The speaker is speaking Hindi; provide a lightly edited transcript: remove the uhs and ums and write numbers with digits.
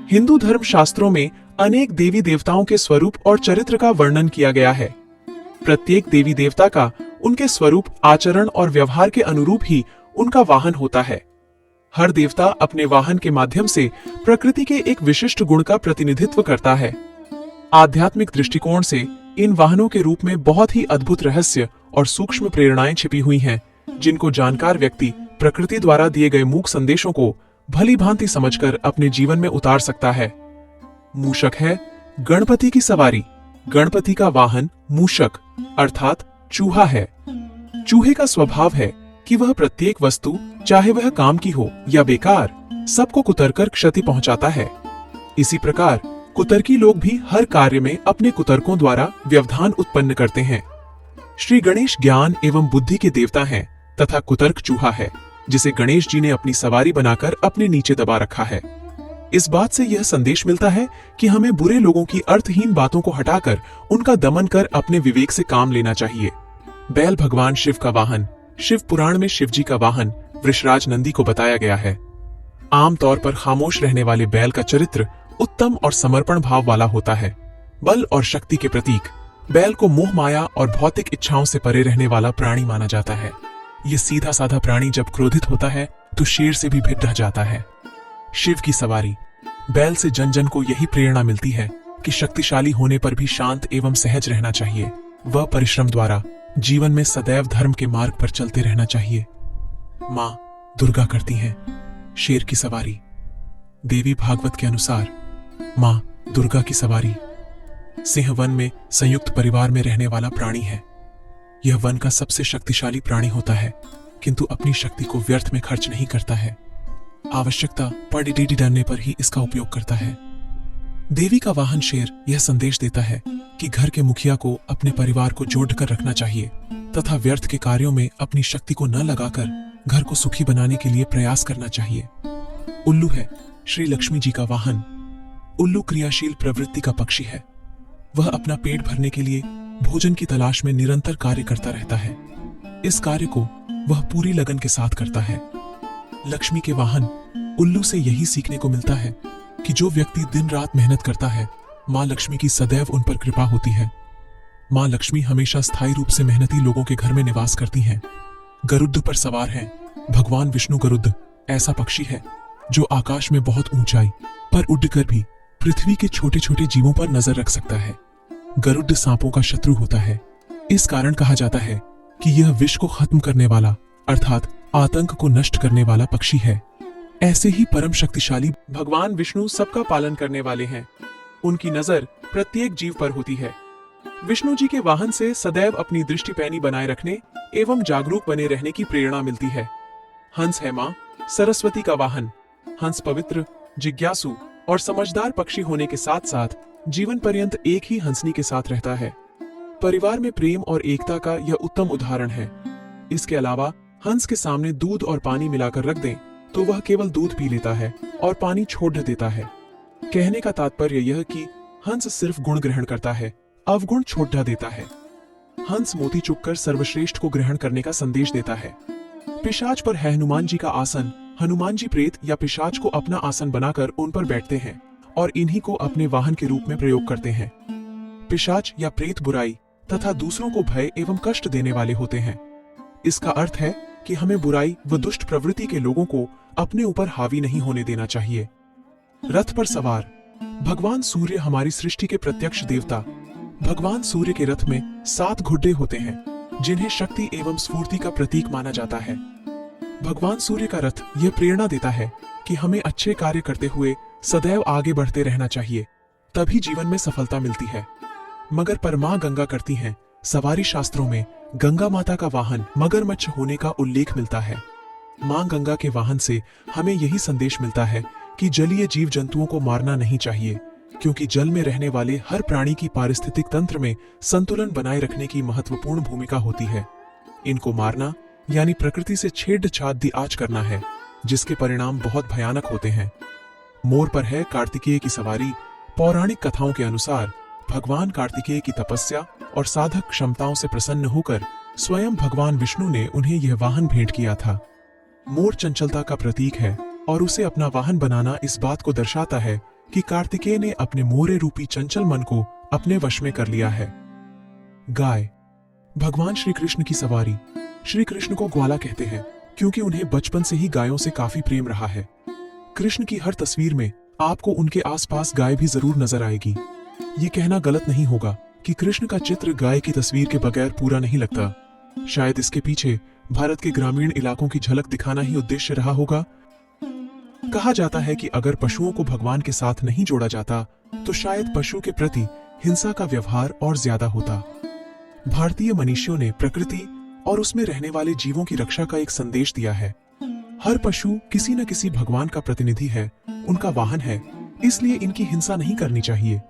हिंदू धर्म शास्त्रों में अनेक देवी देवताओं के स्वरूप और चरित्र का वर्णन किया गया है। प्रत्येक देवी देवता का उनके स्वरूप, आचरण और व्यवहार के अनुरूप ही उनका वाहन होता है। हर देवता अपने वाहन के माध्यम से प्रकृति के एक विशिष्ट गुण का प्रतिनिधित्व करता है। आध्यात्मिक दृष्टिकोण से इन वाहनों के रूप में बहुत ही अद्भुत रहस्य और सूक्ष्म प्रेरणाएं छिपी हुई हैं, जिनको जानकार व्यक्ति प्रकृति द्वारा दिए गए मूक संदेशों को भली भांति समझकर अपने जीवन में उतार सकता है। मूषक है गणपति की सवारी। गणपति का वाहन मूषक अर्थात चूहा है। चूहे का स्वभाव है कि वह प्रत्येक वस्तु, चाहे वह काम की हो या बेकार, सबको कुतरकर क्षति पहुंचाता है। इसी प्रकार कुतर्की लोग भी हर कार्य में अपने कुतर्कों द्वारा व्यवधान उत्पन्न करते हैं। श्री गणेश ज्ञान एवं बुद्धि के देवता हैं तथा कुतर्क चूहा है, जिसे गणेश जी ने अपनी सवारी बनाकर अपने नीचे दबा रखा है। इस बात से यह संदेश मिलता है कि हमें बुरे लोगों की अर्थहीन बातों को हटाकर उनका दमन कर अपने विवेक से काम लेना चाहिए। बैल भगवान शिव का वाहन। शिव पुराण में शिव जी का वाहन वृषराज नंदी को बताया गया है। आमतौर पर खामोश रहने वाले बैल का चरित्र उत्तम और समर्पण भाव वाला होता है। बल और शक्ति के प्रतीक बैल को मोह माया और भौतिक इच्छाओं से परे रहने वाला प्राणी माना जाता है। यह सीधा साधा प्राणी जब क्रोधित होता है तो शेर से भी भिड़ जाता है। शिव की सवारी। बैल से जन जन को यही प्रेरणा मिलती है कि शक्तिशाली होने पर भी शांत एवं सहज रहना चाहिए। वह परिश्रम द्वारा जीवन में सदैव धर्म के मार्ग पर चलते रहना चाहिए। मां दुर्गा करती हैं शेर की सवारी। देवी भागवत के अनुसार मां दुर्गा की सवारी सिंह वन में संयुक्त परिवार में रहने वाला प्राणी है। यह वन का सबसे शक्तिशाली प्राणी होता है, किंतु अपनी शक्ति को व्यर्थ में खर्च नहीं करता है। आवश्यकता पड़ने पर ही इसका उपयोग करता है। देवी का वाहन शेर यह संदेश देता है कि घर के मुखिया को अपने परिवार को जोड़कर रखना चाहिए तथा व्यर्थ के कार्यों में अपनी शक्ति को न लगाकर घर को सुखी बनाने के लिए प्रयास करना चाहिए। उल्लू है श्री लक्ष्मी जी का वाहन। उल्लू क्रियाशील प्रवृत्ति का पक्षी है। वह अपना पेट भरने के लिए भोजन की तलाश में निरंतर कार्य करता रहता है। इस कार्य को वह पूरी लगन के साथ करता है। लक्ष्मी के वाहन उल्लू से यही सीखने को मिलता है कि जो व्यक्ति दिन रात मेहनत करता है, मां लक्ष्मी की सदैव उन पर कृपा होती है। मां लक्ष्मी हमेशा स्थायी रूप से मेहनती लोगों के घर में निवास करती हैं। गरुड़ पर सवार हैं भगवान विष्णु। गरुड़ ऐसा पक्षी है जो आकाश में बहुत ऊंचाई पर उड़कर भी पृथ्वी के छोटे छोटे जीवों पर नजर रख सकता है। गरुड़ सांपों का शत्रु होता है। इस कारण कहा जाता है कि यह विष को खत्म करने वाला अर्थात आतंक को नष्ट करने वाला पक्षी है। ऐसे ही परम शक्तिशाली भगवान विष्णु सबका पालन करने वाले हैं। उनकी नजर प्रत्येक जीव पर होती है। विष्णु जी के वाहन से सदैव अपनी दृष्टि पैनी बनाए रखने एवं जागरूक बने रहने की प्रेरणा मिलती है। हंस है मां सरस्वती का वाहन। हंस पवित्र, जिज्ञासु और समझदार पक्षी होने के साथ साथ जीवन पर्यंत एक ही हंसनी के साथ रहता है। परिवार में प्रेम और एकता का यह उत्तम उदाहरण है। इसके अलावा हंस के सामने दूध और पानी मिलाकर रख दें तो वह केवल दूध पी लेता है और पानी छोड़ देता है। कहने का तात्पर्य यह कि हंस सिर्फ गुण ग्रहण करता है, अवगुण छोड़ देता है। हंस मोती चुगकर सर्वश्रेष्ठ को ग्रहण करने का संदेश देता है। पिशाच पर है हनुमान जी का आसन। हनुमान जी प्रेत या पिशाच को अपना आसन बनाकर उन पर बैठते हैं और इन्हीं को अपने वाहन के रूप में प्रयोग करते हैं। पिशाच या प्रेत बुराई तथा दूसरों को भय एवं कष्ट देने वाले होते हैं। इसका अर्थ है कि हमें बुराई व दुष्ट प्रवृत्ति के लोगों को अपने ऊपर हावी नहीं होने देना चाहिए। रथ पर सवार भगवान सूर्य हमारी सृष्टि के प्रत्यक्ष देवता। भगवान सूर्य के रथ में 7 घुड्डे होते हैं, जिन्हें शक्ति एवं स्फूर्ति का प्रतीक माना जाता है। भगवान सूर्य का रथ यह प्रेरणा देता है कि हमें अच्छे कार्य करते हुए सदैव आगे बढ़ते रहना चाहिए, तभी जीवन में सफलता मिलती है। मगर पर मां गंगा करती हैं सवारी। शास्त्रों में गंगा माता का वाहन मगरमच्छ होने का उल्लेख मिलता है। मां गंगा के वाहन से हमें यही संदेश मिलता है कि जलीय जीव जंतुओं को मारना नहीं चाहिए, क्योंकि जल में रहने वाले हर प्राणी की पारिस्थितिक तंत्र में संतुलन बनाए रखने की महत्वपूर्ण भूमिका होती है। इनको मारना यानी प्रकृति से छेड़छाड़ आज करना है, जिसके परिणाम बहुत भयानक होते हैं। मोर पर है कार्तिकेय की सवारी। पौराणिक कथाओं के अनुसार भगवान कार्तिकेय की तपस्या और साधक क्षमताओं से प्रसन्न होकर स्वयं भगवान विष्णु ने उन्हें यह वाहन भेंट किया था। मोर चंचलता का प्रतीक है और उसे अपना वाहन बनाना इस बात को दर्शाता है कि कार्तिकेय ने अपने मोरे रूपी चंचल मन को अपने वश में कर लिया है। गाय। भगवान श्री कृष्ण की सवारी। श्री कृष्ण को ग्वाला कहते हैं क्योंकि उन्हें बचपन से ही गायों से काफी प्रेम रहा है। कृष्ण की हर तस्वीर में आपको उनके आसपास गाय भी जरूर नजर आएगी। ये कहना गलत नहीं होगा कि कृष्ण का चित्र गाय की तस्वीर के बगैर पूरा नहीं लगता। शायद इसके पीछे भारत के ग्रामीण इलाकों की झलक दिखाना ही उद्देश्य रहा होगा। कहा जाता है कि अगर पशुओं को भगवान के साथ नहीं जोड़ा जाता तो शायद पशु के प्रति हिंसा का व्यवहार और ज्यादा होता। भारतीय मनीषियों ने प्रकृति और उसमें रहने वाले जीवों की रक्षा का एक संदेश दिया है। हर पशु किसी न किसी भगवान का प्रतिनिधि है, उनका वाहन है, इसलिए इनकी हिंसा नहीं करनी चाहिए।